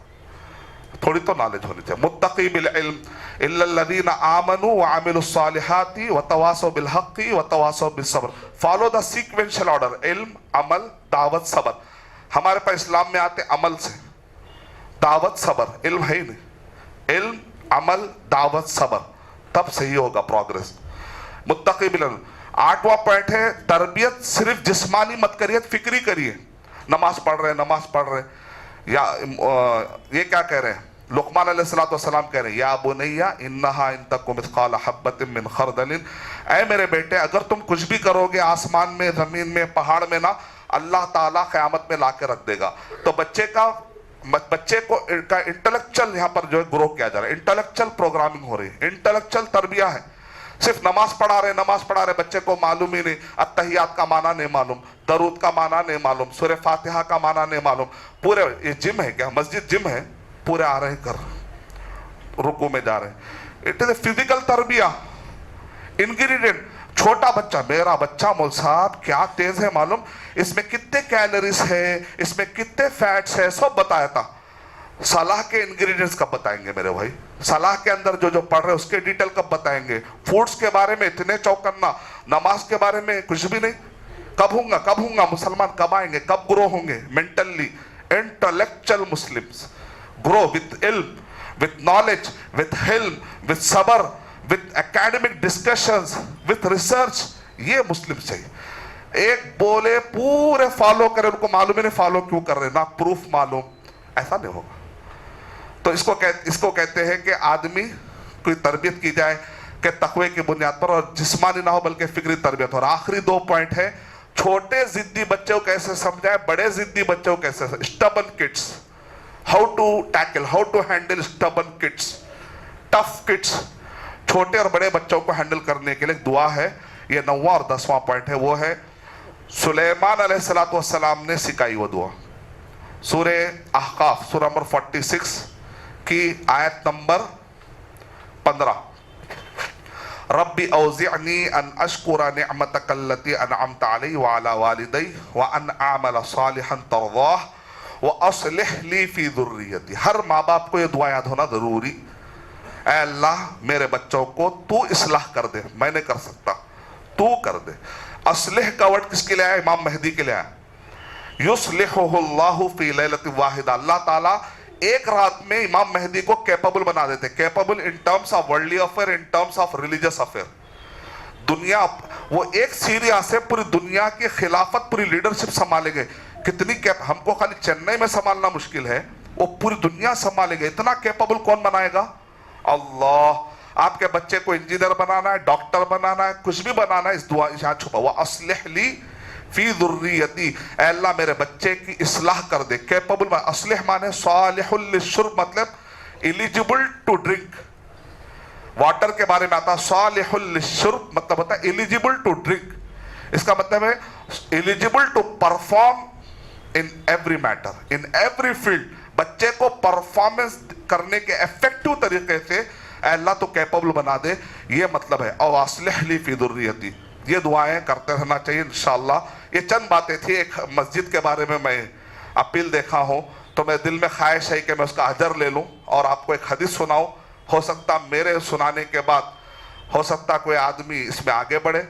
S1: تھوڑی تو نالج ہونی چاہیے. متقی بالعلم الا الذین آمنوا وعملوا الصالحات وتواصوا بالحق وتواصوا بالصبر. فالو دا سیکوینشل آرڈر, علم, عمل, دعوت, صبر. ہمارے پاس اسلام میں آتے عمل سے, دعوت, صبر. علم ہے ہی نہیں, علم, عمل, دعوت, صبر, تب صحیح ہوگا پروگریس. متقی بالعلم. 8واں پوائنٹ ہے تربیت صرف جسمانی مت کریے, فکری کریے. نماز پڑھ رہے, نماز پڑھ رہے, یا یہ کیا کہہ رہے ہیں, لقمان علیہ السلام کہہ رہے ہیں یا بنیا انہا ان تک مثقال حبۃ من خردل, اے میرے بیٹے اگر تم کچھ بھی کرو گے آسمان میں, زمین میں, پہاڑ میں نا, اللہ تعالیٰ قیامت میں لا کے رکھ دے گا. تو بچے کو انٹلیکچل یہاں پر جو ہے گرو کیا جا رہا ہے, انٹلیکچل پروگرامنگ ہو رہی ہے, انٹلیکچل تربیہ ہے. صرف نماز پڑھا رہے, بچے کو معلوم ہی نہیں, اتحیات کا معنی نہیں معلوم, درود کا معنی نہیں معلوم, سورہ فاتحہ کا معنی نہیں معلوم. پورے یہ جم ہے کیا, مسجد جم ہے, پورے آ رہے ہیں کر رکوع میں جا رہے ہیں. اٹ از اے فزیکل تربیہ. انگریڈینٹ, چھوٹا بچہ, میرا بچہ مول صاحب کیا تیز ہے معلوم, اس میں کتنے کیلوریز ہے, اس میں کتنے فیٹس ہے, سب بتایا تھا. صلاح کے انگریڈینٹس کب بتائیں گے میرے بھائی؟ صلاح کے اندر جو پڑھ رہے اس کے ڈیٹیل کب بتائیں گے؟ فوڈز کے بارے میں اتنے چوکنا, نماز کے بارے میں کچھ بھی نہیں. کب ہوں گا مسلمان, کب آئیں گے, کب گرو ہوں گے mentally? Intellectual Muslims grow with علم, وتھ نالج, وتھ حلم, وتھ صبر, with academic discussions, with research. یہ مسلم چاہیے. ایک بولے پورے فالو کرے, ان کو معلوم ہی نہیں فالو کیوں کر رہے, نہ پروف معلوم, ایسا نہیں ہوگا. تو اس کو کہتے ہیں کہ آدمی کوئی تربیت کی جائے کہ تقوی کی بنیاد پر, اور جسمانی نہ ہو بلکہ فکری تربیت. اور آخری 2 پوائنٹ ہے, چھوٹے ضدی بچوں کو کیسے سمجھائے, بڑے ضدی بچوں کو کیسے, stubborn kids, how to tackle, how to handle stubborn kids, tough kids. چھوٹے اور بڑے بچوں کو ہینڈل کرنے کے لیے دعا ہے. یہ 9واں اور 10واں پوائنٹ ہے, وہ ہے سلیمان علیہ السلام نے سکھائی وہ دعا. سورہ احقاف, سورہ نمبر 46 کی آیت نمبر 15. ربی اوزعنی ان اشکر نعمتک التی انعمت علی وعلی والدی وان اعمل صالحا ترضاہ واصلح لی فی ذریتی. ہر ماں باپ کو یہ دعا یاد ہونا ضروری. اے اللہ میرے بچوں کو تو اصلاح کر دے, میں نہیں کر سکتا, تو کر دے. اصلح کا ورڈ کس کے لیے آیا؟ امام مہدی کے لیے آیا. یصلحہ اللہ فی لیلۃ واحدہ, اللہ تعالیٰ ایک رات میں امام مہدی کو کیپبل بنا دیتے. Capable in terms of worldly affair, in terms of religious affair. دنیا, وہ ایک سیریا سے پوری دنیا کی خلافت, پوری لیڈرشپ سنبھالے گئے. کتنی ہم کو خالی چنئی میں سنبھالنا مشکل ہے, وہ پوری دنیا سنبھالے گئے. اتنا کیپبل کون بنائے گا؟ اللہ. آپ کے بچے کو انجینئر بنانا ہے, ڈاکٹر بنانا ہے, کچھ بھی بنانا ہے, اس دعا یہاں چھپا ہوا. اصلح لی فی ذریتی, اے اللہ میرے بچے کی اصلاح کر دے. کیپبل, اصلح مانے صالح للشرب, مطلب ایلیجیبل ٹو ڈرنک. واٹر کے بارے میں آتا صالح للشرب, مطلب ہوتا ہے ایلیجیبل ٹو ڈرنک. اس کا مطلب ہے eligible to perform in every matter, in every field. بچے کو پرفارمنس کرنے کے افیکٹو طریقے سے اے اللہ تو کیپبل بنا دے, یہ مطلب ہے. او اصلح لی فی ذریتی. یہ دعائیں کرتے رہنا چاہیے انشاءاللہ. یہ چند باتیں تھی. ایک مسجد کے بارے میں اپیل دیکھا ہوں تو میرے دل میں خواہش ہے کہ میں اس کا اجر لے لوں اور آپ کو ایک حدیث سناؤں. ہو سکتا میرے سنانے کے بعد ہو سکتا کوئی آدمی اس میں آگے بڑھے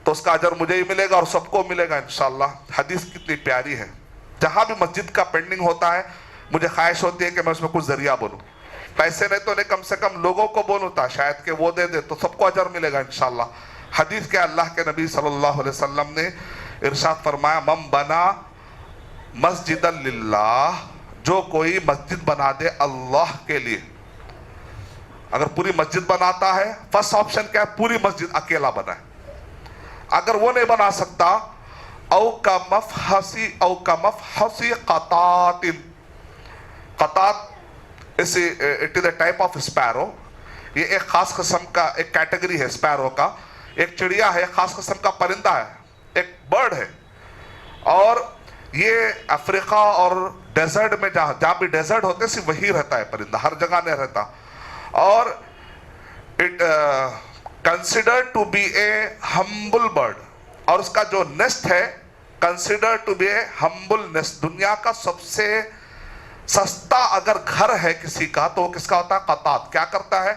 S1: تو اس کا اجر مجھے ہی ملے گا اور سب کو ملے گا انشاءاللہ. حدیث کتنی پیاری ہے. جہاں بھی مسجد کا پینڈنگ ہوتا ہے مجھے خواہش ہوتی ہے کہ میں اس میں کچھ ذریعہ بولوں. پیسے نہیں تو نہیں, کم سے کم لوگوں کو بولوں تا شاید کہ وہ دے دے تو سب کو اجر ملے گا انشاءاللہ. حدیث کے اللہ کے نبی صلی اللہ علیہ وسلم نے ارشاد فرمایا, من بنا مسجدا للہ, جو کوئی مسجد بنا دے اللہ کے لیے. اگر پوری مسجد بناتا ہے, فرسٹ آپشن کیا ہے؟ پوری مسجد اکیلا بنائے. اگر وہ نہیں بنا سکتا, او کا مفحصی قطات. قطات it is a type of sparrow. یہ ایک خاص قسم کا ایک کیٹیگری ہے اسپیرو کا. ایک چڑیا ہے, خاص قسم کا پرندہ ہے, ایک برڈ ہے, اور یہ افریقہ اور ڈیزرٹ میں جہاں بھی ڈیزرٹ ہوتے صرف وہی رہتا ہے پرندہ, ہر جگہ نہیں رہتا. اور it considered to be a humble bird, اور اس کا جو نیسٹ ہے considered to be a humble nest. دنیا کا سب سے سستا اگر گھر ہے کسی کا تو وہ کس کا ہوتا ہے؟ قطات. کیا کرتا ہے؟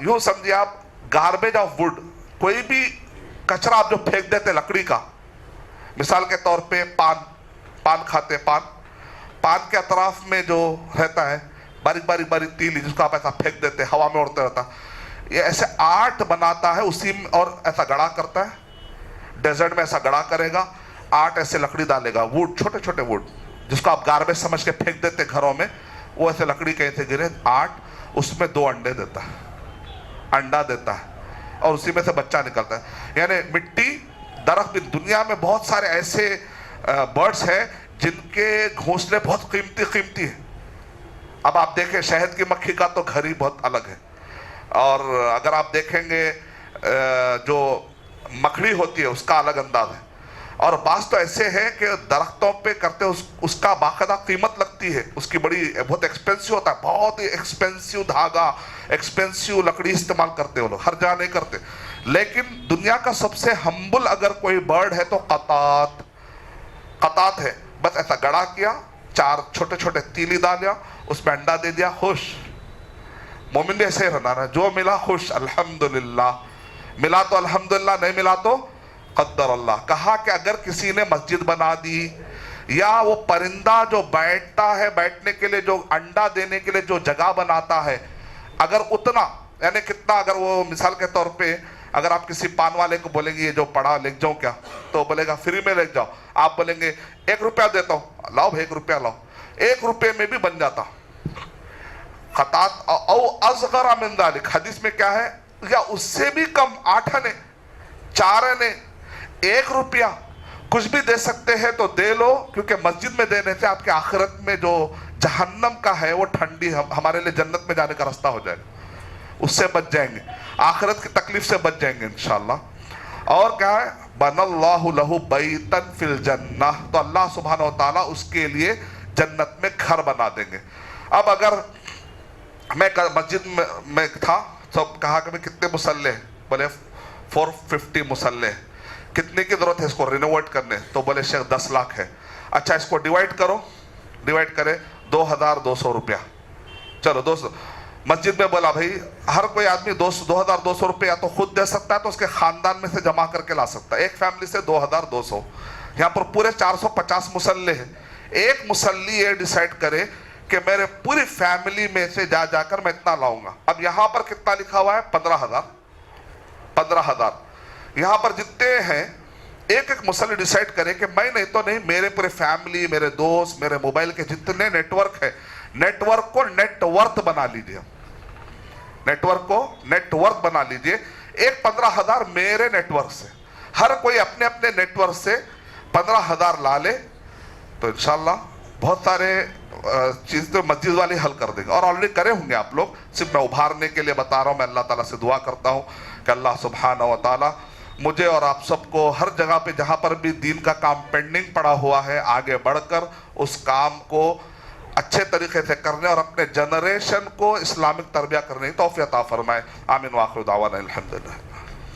S1: یوں سمجھیے آپ, گاربیج آف ووڈ, کوئی بھی کچرا آپ جو پھینک دیتے لکڑی کا, مثال کے طور پہ پان کھاتے, پان کے اطراف میں جو رہتا ہے باریک باریک باریک تیلی, جس کو آپ ایسا پھینک دیتے ہوا میں اڑتے رہتا, یہ ایسے آرٹ بناتا ہے اسی میں, اور ایسا گڑا کرتا ہے. ڈیزرٹ میں ایسا گڑا کرے گا, آرٹ ایسے لکڑی ڈالے گا, ووڈ, چھوٹے چھوٹے ووڈ جس کو آپ گاربیج سمجھ کے پھینک دیتے گھروں میں, وہ ایسے لکڑی کہیں سے گرے, آرٹ, اس میں 2 انڈے دیتا ہے, انڈا دیتا ہے, اور اسی میں سے بچہ نکلتا ہے. یعنی مٹی, درخت بھی. دنیا میں بہت سارے ایسے برڈز ہیں جن کے گھونسلے بہت قیمتی ہیں. اب آپ دیکھیں شہد کی مکھی کا تو گھر ہی بہت الگ ہے, اور اگر آپ دیکھیں گے جو مکھڑی ہوتی ہے اس کا الگ انداز ہے. اور بعض تو ایسے ہیں کہ درختوں پہ کرتے اس کا باقاعدہ قیمت لگتی ہے, اس کی بڑی بہت ایکسپینسیو ہوتا ہے, بہت ہی ایکسپینسیو دھاگا, ایکسپینسیو لکڑی استعمال کرتے وہ لوگ, ہر جگہ نہیں کرتے. لیکن دنیا کا سب سے ہمبل اگر کوئی برڈ ہے تو قطات ہے. بس ایسا گڑا کیا, 4 چھوٹے چھوٹے تیلی ڈالیا, اس میں انڈا دے دیا, خوش. مومن بھی ایسے رہنا ہے, جو ملا خوش, الحمدللہ, ملا تو الحمدللہ, نہیں ملا تو قدر اللہ. کہا کہ اگر کسی نے مسجد بنا دی, یا وہ پرندہ جو بیٹھتا ہے, بیٹھنے کے لیے جو انڈا دینے کے لیے جو جگہ بناتا ہے, اگر اتنا, یعنی کتنا, اگر وہ مثال کے طور پہ اگر آپ کسی پان والے کو بولیں گے یہ جو پڑا لے جاؤں کیا, تو بولے گا فری میں لے جاؤ. آپ بولیں گے 1 روپیہ دیتا ہوں, لاؤ 1 روپیہ لاؤ, 1 روپے میں بھی بن جاتا. خطات او اصغر من ذلک, حدیث میں کیا ہے, یا اس سے بھی کم, 8 آنے 4 آنے 1 روپیہ کچھ بھی دے سکتے ہیں تو دے لو, کیونکہ مسجد میں دینے سے آپ کے آخرت میں جو جہنم کا ہے وہ ٹھنڈی, ہمارے لیے جنت میں جانے کا راستہ ہو جائے گا, اس سے بچ جائیں گے, آخرت کی تکلیف سے بچ جائیں گے انشاءاللہ. اور کیا ہے, بن اللہ لہ بیتن فی الجنہ, تو اللہ سبحانہ و تعالیٰ اس کے لیے جنت میں گھر بنا دیں گے. اب اگر میں مسجد میں تھا تو کہا کہ میں کتنے مسلح, بولے 450 مسلح, کتنے کی ضرورت ہے اس کو رینوویٹ کرنے, تو بولے شیخ 10 لاکھ ہے. اچھا اس کو ڈیوائڈ کرو, ڈیوائڈ کرے 2200 روپیہ, چلو 200. مسجد میں بولا بھائی ہر کوئی آدمی 2200 روپیہ یا تو خود دے سکتا ہے تو اس کے خاندان میں سے جمع کر کے لا سکتا ہے, ایک فیملی سے 2200. یہاں پر پورے 450 مسلح ہیں, ایک مسلی یہ ڈیسائیڈ کرے کہ میرے پوری فیملی میں سے جا کر میں اتنا لاؤں گا. اب یہاں پر کتنا لکھا ہوا ہے, 15,000. یہاں پر جتنے ہیں ایک مسلی ڈیسائیڈ کرے کہ میں نہیں تو نہیں, میرے پورے فیملی, میرے دوست, میرے موبائل کے جتنے نیٹ ورک ہے, نیٹ ورک کو نیٹ ورتھ بنا لیجئے, نیٹ ورک کو نیٹ ورتھ بنا لیجئے. ایک 15,000 میرے نیٹ ورک سے, ہر کوئی اپنے اپنے نیٹ ورک سے 15,000 لا لے, تو انشاءاللہ بہت سارے چیز تو مسجد والی حل کر دیں گے, اور آلریڈی کرے ہوں گے آپ لوگ, صرف میں ابھارنے کے لیے بتا رہا ہوں. میں اللہ تعالیٰ سے دعا کرتا ہوں کہ اللہ سبحانہ و تعالیٰ مجھے اور آپ سب کو ہر جگہ پہ جہاں پر بھی دین کا کام پینڈنگ پڑا ہوا ہے, آگے بڑھ کر اس کام کو اچھے طریقے سے کرنے اور اپنے جنریشن کو اسلامک تربیہ کرنے کی توفیق عطا فرمائے. آمین. وآخر دعوانا الحمدللہ.